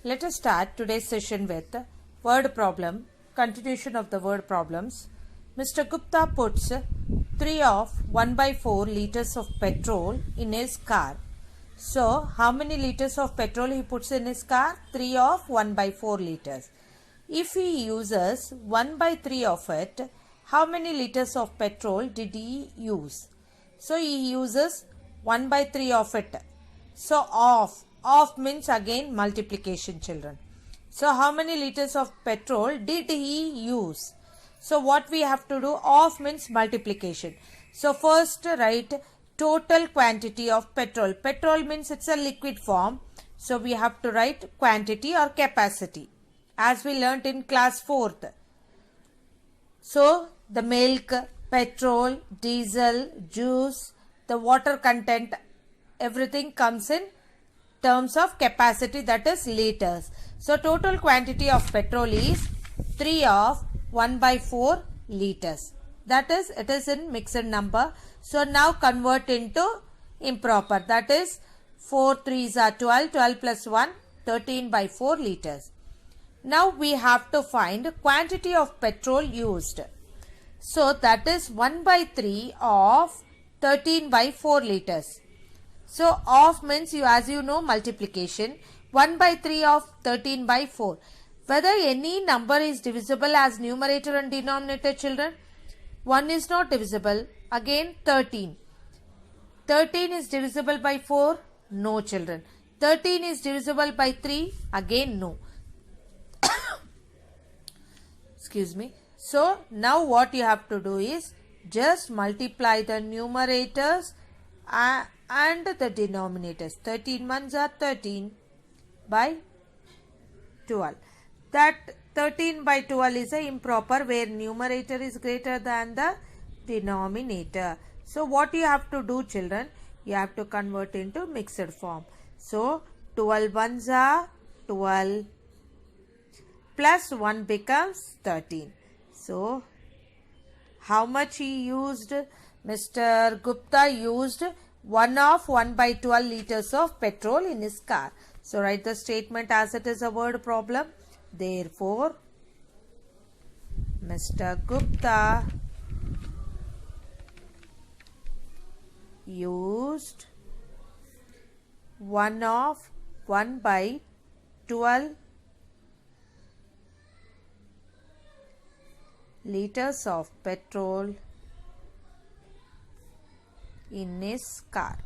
Let us start today's session with word problem, continuation of the word problems. Mr. Gupta puts 3 of 1 by 4 liters of petrol in his car. So, how many liters of petrol he puts in his car? 3 of 1 by 4 liters. If he uses 1 by 3 of it, how many liters of petrol did he use? So, he uses 1 by 3 of it. So, of means again multiplication, children. So, how many liters of petrol did he use? So, what we have to do? Of means multiplication. So, first write total quantity of petrol. Petrol means it's a liquid form. So, we have to write quantity or capacity as we learnt in class 4th. So, the milk, petrol, diesel, juice, the water content, everything comes in terms of capacity, that is liters. So, total quantity of petrol is 3 of 1 by 4 liters. That is, it is in mixed number. So, now convert into improper. That is, 4 3s are 12, 12 plus 1, 13 by 4 liters. Now, we have to find quantity of petrol used. So, that is 1 by 3 of 13 by 4 liters. So, of means as you know multiplication. 1 by 3 of 13 by 4. Whether any number is divisible as numerator and denominator, children? 1 is not divisible. Again 13. 13 is divisible by 4? No, children. 13 is divisible by 3? Again no. Excuse me. So, now what you have to do is just multiply the numerators and the denominators. 13 ones are 13 by 12. That 13 by 12 is a improper where numerator is greater than the denominator. So, what you have to do, children? You have to convert into mixed form. So, 12 ones are 12 plus 1 becomes 13. So, how much he used? Mr. Gupta used 1 of 1 by 12 liters of petrol in his car. So, write the statement as it is a word problem. Therefore, Mr. Gupta used 1 of 1 by 12 liters of petrol in his car.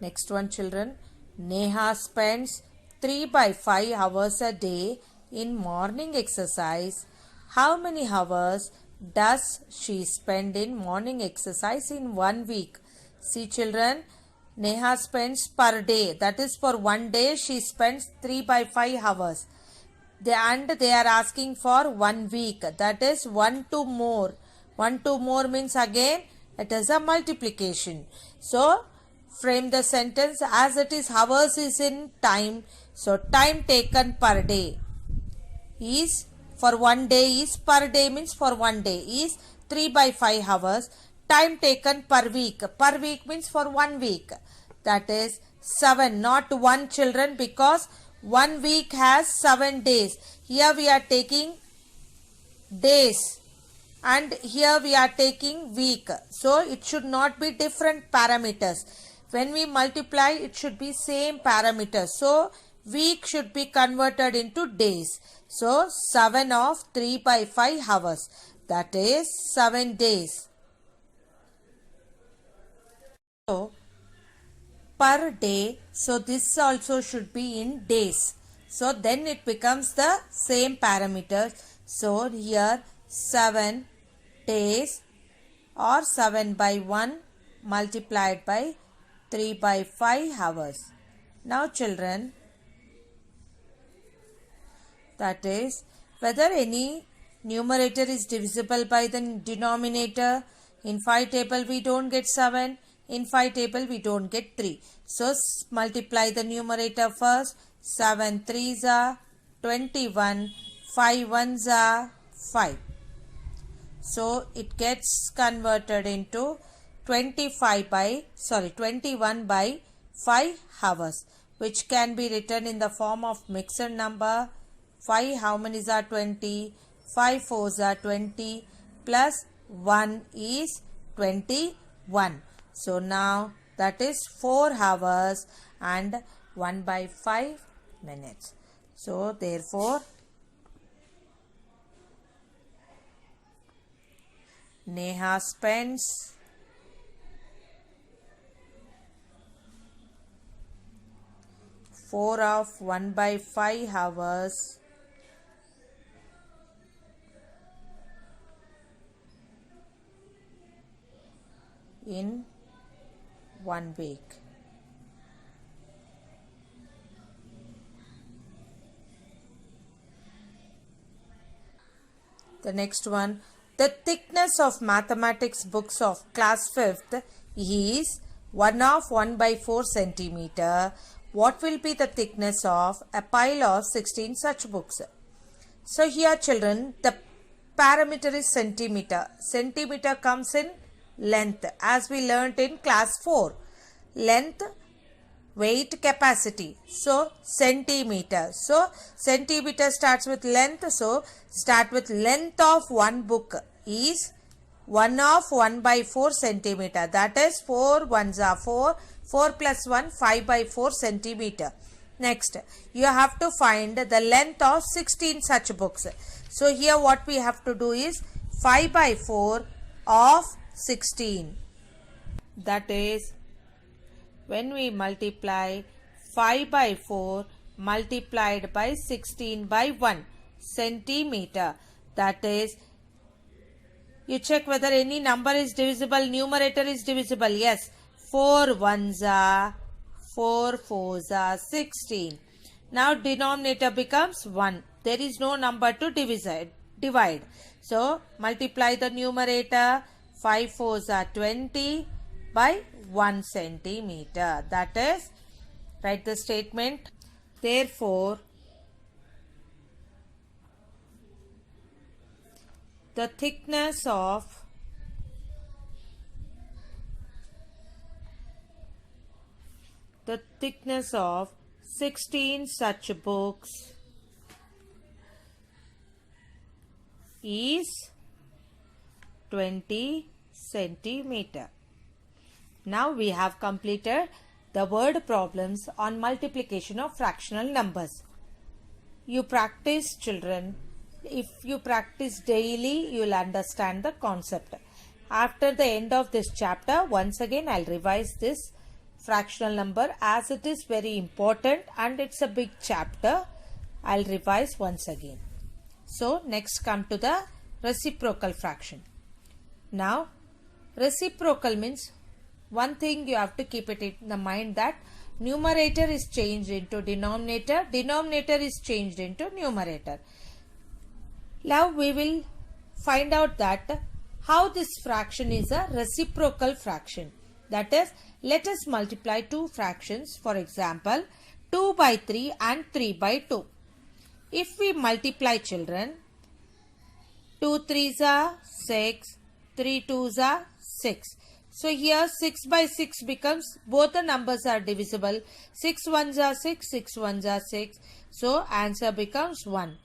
Next one, children. Neha spends 3 by 5 hours a day in morning exercise. How many hours does she spend in morning exercise in 1 week? See, children, Neha spends per day. That is, for 1 day she spends 3 by 5 hours. And they are asking for 1 week. That is 1 to more. 1 to more means again it is a multiplication. So, frame the sentence as it is hours is in time. So, time taken per day is for 1 day is per day means for 1 day is 3 by 5 hours. Time taken per week. Per week means for 1 week. That is 7, not 1, children, because 1 week has 7 days. Here we are taking days and here we are taking week. So, it should not be different parameters. When we multiply, it should be same parameters. So, week should be converted into days. So, 7 of 3 by 5 hours. That is 7 days. So, per day, so this also should be in days. So, then it becomes the same parameters. So, here 7 days or 7 by 1 multiplied by 3 by 5 hours. Now, children, that is, whether any numerator is divisible by the denominator. In 5 table we don't get 7. In 5 table we don't get 3. So, multiply the numerator first. 7 3s are 21. 5 1s are 5. So, it gets converted into 21 by 5 hours, which can be written in the form of mixed number. 5 how many are 20? 5 fours are 20 plus 1 is 21. So now that is 4 hours and 1 by 5 minutes. So therefore Neha spends 4 of 1 by 5 hours in 1 week. The next one, the thickness of mathematics books of class 5th is 1 of 1 by 4 centimeter. What will be the thickness of a pile of 16 such books? So here children, the parameter is centimeter. Centimeter comes in length as we learnt in class 4. Length, weight, capacity. So centimeter. So centimeter starts with length. So start with length of one book is 1 of 1 by 4 centimeter. That is 4 ones are 4. 4 plus 1 5 by 4 centimeter. Next, you have to find the length of 16 such books. So here what we have to do is 5 by 4 of 16. That is, when we multiply 5 by 4 multiplied by 16 by 1 centimeter, that is, you check whether any number is divisible, numerator is divisible. Yes, 4 ones are 4 fours are 16. Now denominator becomes 1. There is no number to divide. So multiply the numerator. 5 fours are 20 by 1 centimeter. That is, write the statement. Therefore, the thickness of the thickness of 16 such books is 20 centimeter. Now we have completed the word problems on multiplication of fractional numbers. You practice, children. If you practice daily, you will understand the concept. After the end of this chapter, once again I will revise this fractional number as it is very important and it's a big chapter. I will revise once again. So next come to the reciprocal fraction. Now reciprocal means one thing you have to keep it in the mind, that numerator is changed into denominator, denominator is changed into numerator. Now we will find out that how this fraction is a reciprocal fraction. That is, let us multiply two fractions, for example 2 by 3 and 3 by 2. If we multiply, children, 2 3s are 6, 3 2s are 6. So here 6 by 6 becomes, both the numbers are divisible. 6 ones are 6, 6 ones are 6. So answer becomes 1.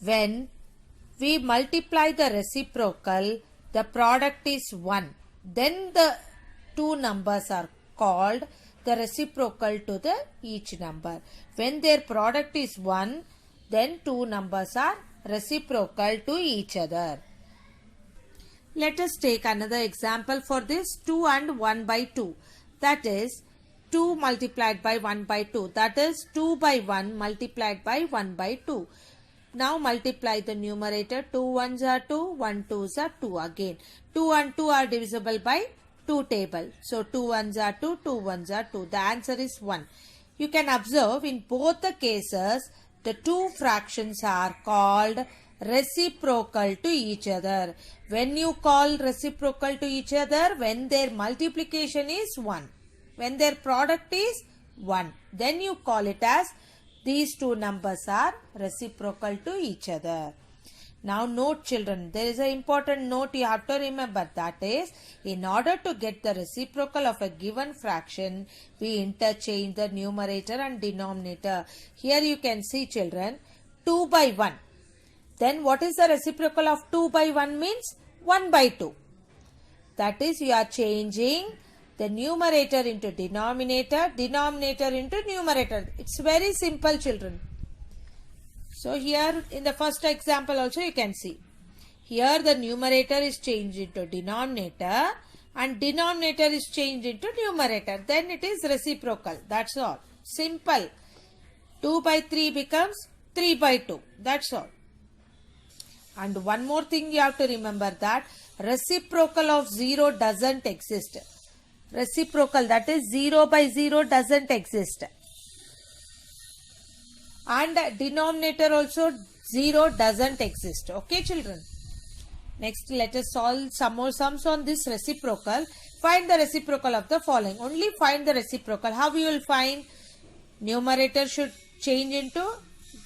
When we multiply the reciprocal, the product is 1. Then the two numbers are called the reciprocal to the each number. When their product is 1, then two numbers are reciprocal to each other. Let us take another example for this, 2 and 1 by 2. That is 2 multiplied by 1 by 2. That is 2 by 1 multiplied by 1 by 2. Now multiply the numerator. 2 ones are 2, 1 twos are 2 again. 2 and 2 are divisible by 2 table. So 2 ones are 2, 2 ones are 2. The answer is 1. You can observe in both the cases the two fractions are called reciprocal to each other. When you call reciprocal to each other, when their multiplication is 1, when their product is 1, then you call it as these two numbers are reciprocal to each other. Now note children, there is an important note you have to remember, that is, in order to get the reciprocal of a given fraction, we interchange the numerator and denominator. Here you can see children, 2 by 1. Then what is the reciprocal of 2 by 1 means? 1 by 2. That is, you are changing the numerator into denominator, denominator into numerator. It's very simple children. So here in the first example also you can see. Here the numerator is changed into denominator and denominator is changed into numerator. Then it is reciprocal. That's all. Simple. 2 by 3 becomes 3 by 2. That's all. And one more thing you have to remember, that reciprocal of 0 doesn't exist. Reciprocal, that is 0 by 0 doesn't exist. And denominator also 0 doesn't exist. Okay children. Next let us solve some more sums on this reciprocal. Find the reciprocal of the following. Only find the reciprocal. How you will find? Numerator should change into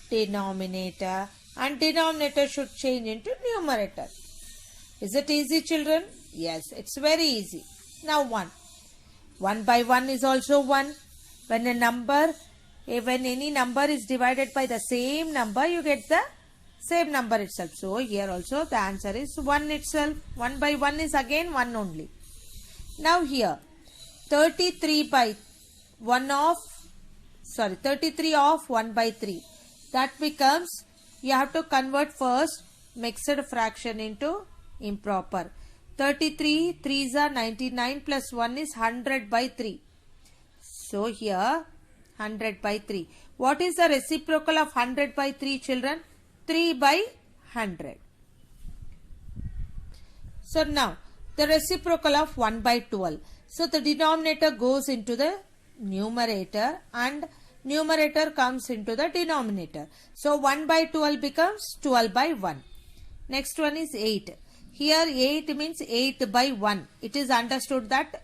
denominator and denominator should change into numerator. Is it easy children? Yes, it's very easy. Now 1. 1 by 1 is also 1. When any number is divided by the same number, you get the same number itself. So here also the answer is 1 itself. 1 by 1 is again 1 only. Now here 33 of 1 by 3. That becomes, you have to convert first mixed fraction into improper. 33 3s are 99 plus 1 is 100 by 3. So here 100 by 3. What is the reciprocal of 100 by 3 children? 3 by 100. So now the reciprocal of 1 by 12. So the denominator goes into the numerator and numerator comes into the denominator. So 1 by 12 becomes 12 by 1. Next one is 8. Here 8 means 8 by 1. It is understood that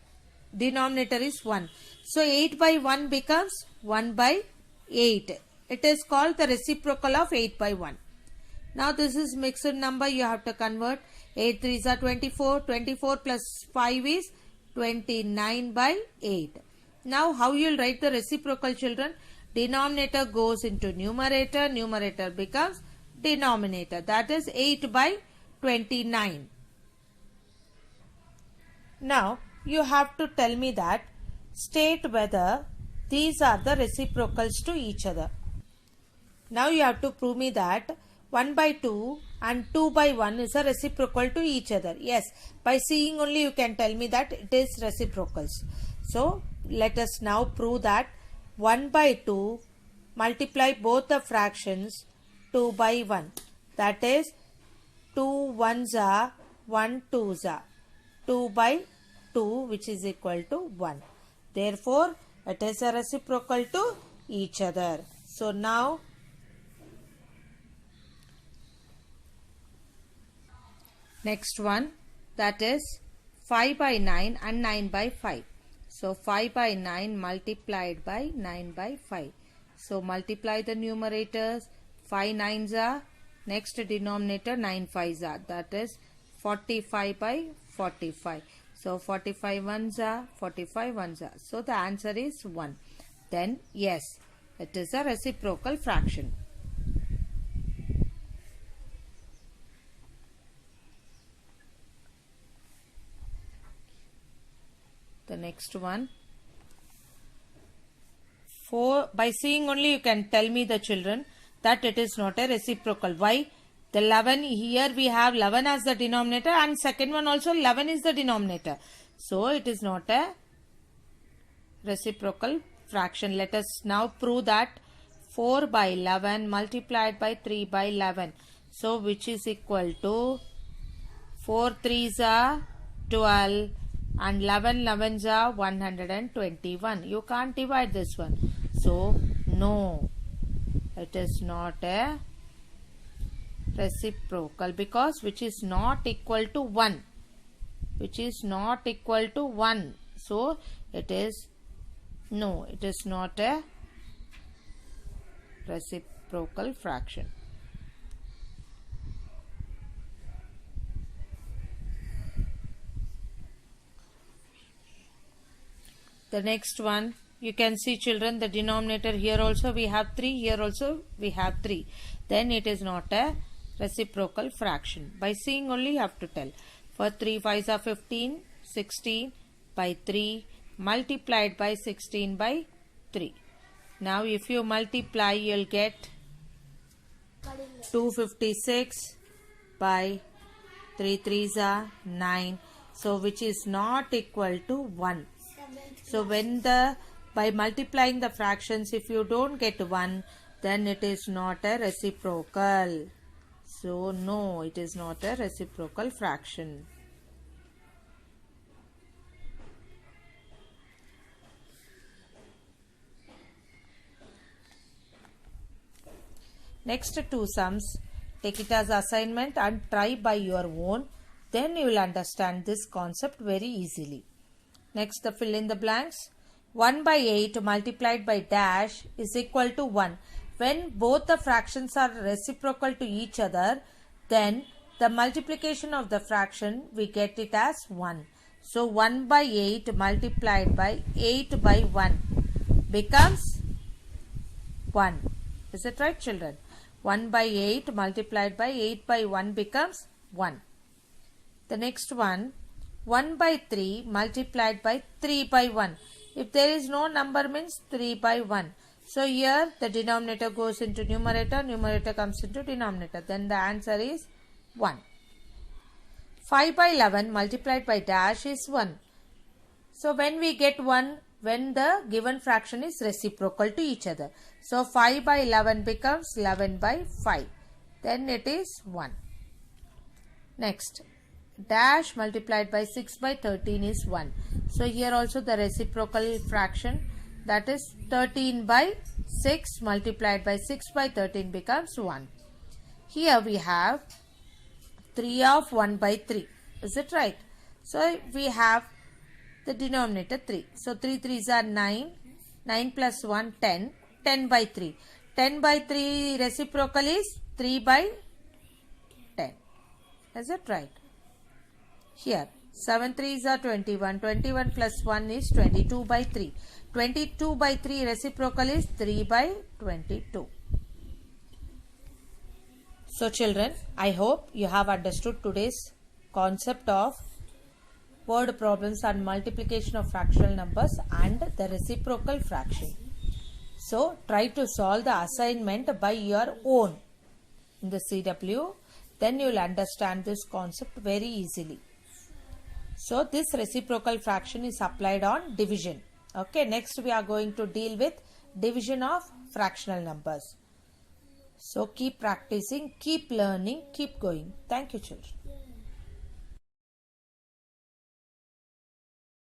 denominator is 1. So 8 by 1 becomes 1 by 8. It is called the reciprocal of 8 by 1. Now this is mixed number, you have to convert. 8 3s are 24. 24 plus 5 is 29 by 8. Now how you will write the reciprocal children? Denominator goes into numerator. Numerator becomes denominator. That is 8 by 29. Now you have to tell me that, state whether these are the reciprocals to each other. Now you have to prove me that 1 by 2 and 2 by 1 is a reciprocal to each other. Yes, by seeing only you can tell me that it is reciprocals. So let us now prove that 1 by 2 multiply both the fractions 2 by 1. That is 2 1s are 1 2s are 2 by 2, which is equal to 1. Therefore it is a reciprocal to each other. So now next one, that is 5 by 9 and 9 by 5. So 5 by 9 multiplied by 9 by 5. So multiply the numerators. 5 9s are, next denominator 9 5s are, that is 45 by 45. So 45 1s are, 45 1s are. So the answer is 1. Then yes, it is a reciprocal fraction. The next one, 4, by seeing only you can tell me the children that it is not a reciprocal. Why? The 11, here we have 11 as the denominator and second one also 11 is the denominator. So it is not a reciprocal fraction. Let us now prove that 4 by 11 multiplied by 3 by 11. So which is equal to 4 3s are 12 and 11 11s are 121. You can't divide this one. So no, it is not a reciprocal, because which is not equal to 1. Which is not equal to 1. So it is, no, it is not a reciprocal fraction. The next one, you can see children, the denominator here also we have 3, here also we have 3. Then it is not a reciprocal fraction. By seeing only you have to tell. For 3 5s are 15, 16 by 3 multiplied by 16 by 3. Now if you multiply, you'll get 256 by 3 3s are 9. So which is not equal to 1. So when by multiplying the fractions, if you don't get 1, then it is not a reciprocal. So no, it is not a reciprocal fraction. Next two sums, take it as assignment and try by your own. Then you will understand this concept very easily. Next, the fill in the blanks. 1 by 8 multiplied by dash is equal to 1. When both the fractions are reciprocal to each other, then the multiplication of the fraction, we get it as 1. So 1 by 8 multiplied by 8 by 1 becomes 1. Is it right, children? 1 by 8 multiplied by 8 by 1 becomes 1. The next one, 1 by 3 multiplied by 3 by 1. If there is no number, means 3 by 1. So here the denominator goes into numerator, numerator comes into denominator. Then the answer is 1. 5 by 11 multiplied by dash is 1. So when we get 1, when the given fraction is reciprocal to each other. So 5 by 11 becomes 11 by 5. Then it is 1. Next, dash multiplied by 6 by 13 is 1. So here also the reciprocal fraction, that is 13 by 6 multiplied by 6 by 13 becomes 1. Here we have 3 of 1 by 3. Is it right? So we have the denominator 3. So 3 3s are 9. 9 plus 1 10. 10 by 3. 10 by 3 reciprocal is 3 by 10. Is it right? Here 7 3s are 21. 21 plus 1 is 22 by 3. 22 by 3 reciprocal is 3 by 22. So children, I hope you have understood today's concept of word problems and multiplication of fractional numbers and the reciprocal fraction. So try to solve the assignment by your own in the CW. Then you will understand this concept very easily. So this reciprocal fraction is applied on division. Okay, next we are going to deal with division of fractional numbers. So keep practicing, keep learning, keep going. Thank you, children.